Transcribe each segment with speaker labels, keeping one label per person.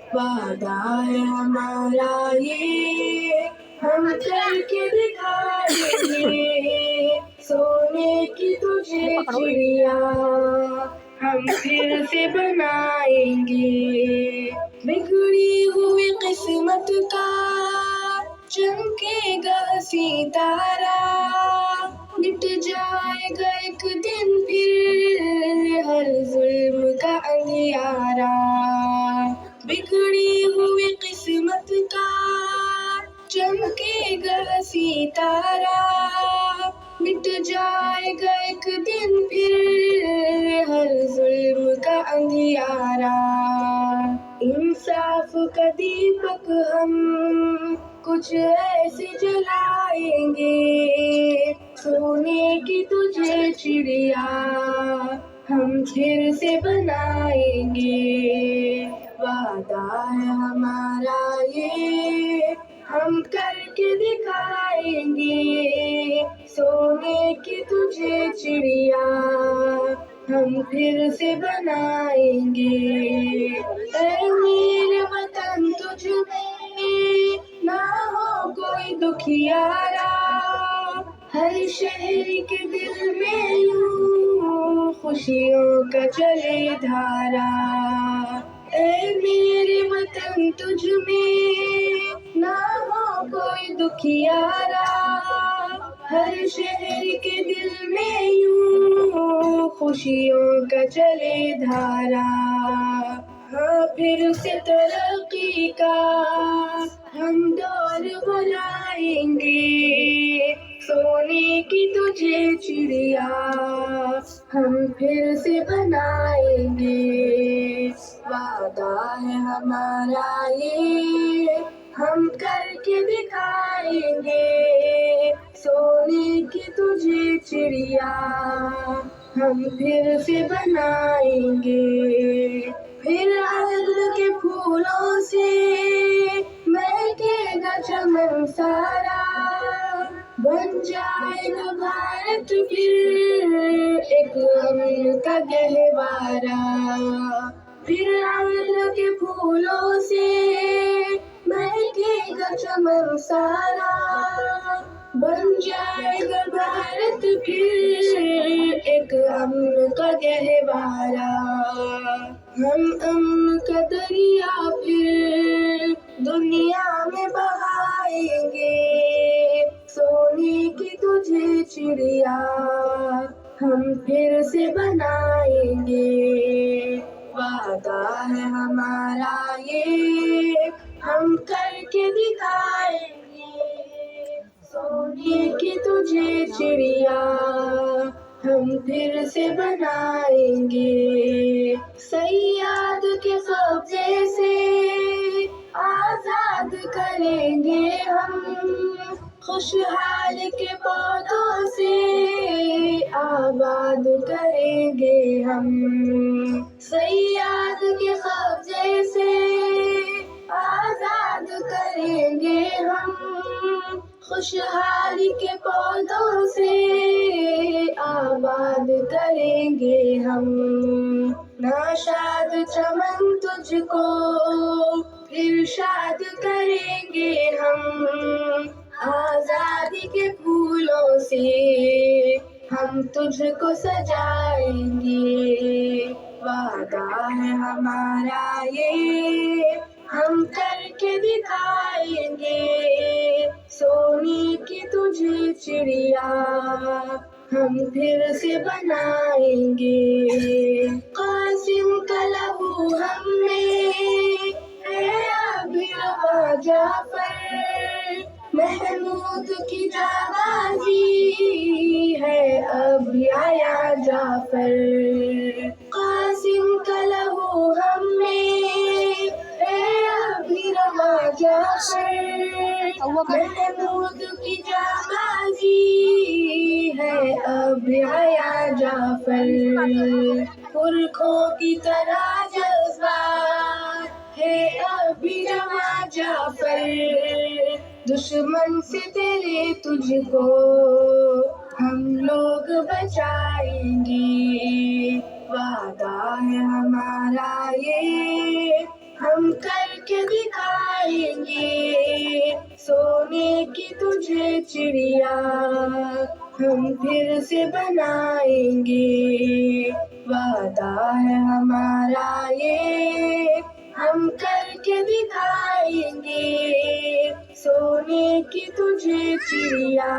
Speaker 1: वादा है हमारा ये, हम करके दिखाएंगे सोने की तुझे चिड़िया, हम फिर से बनाएंगे। बिगड़ी हुई किस्मत का चमकेगा सितारा, मिट जाएगा एक दिन फिर हर जुल्म का अंधियारा। बिगड़ी हुई किस्मत का चमकेगा सितारा, मिट जाएगा एक दिन फिर हर जुल्म का अंधियारा। इंसाफ का दीपक हम कुछ ऐसे जलाएंगे, सोने की तुझे चिड़िया हम फिर से बनाएंगे। वादा है हमारा ये, हम करके दिखाएंगे सोने की तुझे चिड़िया हम फिर से बनाएंगे। ऐ मेरे वतन तुझ में ना हो कोई दुखियारा, हर शहर के दिल में यूं खुशियों का चले धारा। ऐ मेरे वतन तुझ में ना हो कोई दुखियारा, हर शहर के दिल में यूं खुशियों का चले धारा। हाँ फिर से तरक्की का हम दौर बुलाएंगे, सोने की तुझे चिड़िया हम फिर से बनाएंगे। वादा है हमारा ये, हम करके दिखाएंगे सोने की तुझे चिड़िया हम फिर से बनाएंगे। फिर अरग के फूलों से महकेगा चमन सारा, बन जाएगा भारत फिर एक अमन का गहवारा। फिर अरग के फूलों से महकेगा चमन सारा, बन जाएगा भारत फिर एक अमन का गहवारा। हम अमन का दरिया फिर दुनिया में बहाएंगे, सोने की तुझे चिड़िया हम फिर से बनाएंगे। वादा है हमारा ये, हम करके दिखाएंगे सोने की तुझे चिड़िया हम फिर से बनाएंगे। सैयाद के कब्जे से आजाद करेंगे हम, खुशहाल के पौधों से आबाद करेंगे हम। सैयाद के कब्जे से आजाद करेंगे हम, खुशहाली के पौधों से आबाद करेंगे हम। नाशाद चमन तुझको फिर शाद करेंगे हम, आजादी के फूलों से हम तुझको सजाएंगे। वादा है हमारा ये, हम करके दिखाएंगे सोने की तुझे चिड़िया हम फिर से बनाएंगे। कासिम का लहू हम में है अभी रवा जाफर, महमूद की जाबाजी है अभी आया जाफर। कासिम का लहू हम में है अभी रवा जाफर, महमूद की जाबाजी है अभी आया जाफर। पुरखों की तरह जज्बात है अभी जमा जाफर, दुश्मन से तेरे तुझको हम लोग बचाएंगे। वादा है हमारा ये, हम कर चिड़िया हम फिर से बनाएंगे, वादा है हमारा ये हम करके दिखाएंगे, सोने की तुझे चिड़िया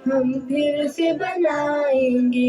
Speaker 1: हम फिर से बनाएंगे।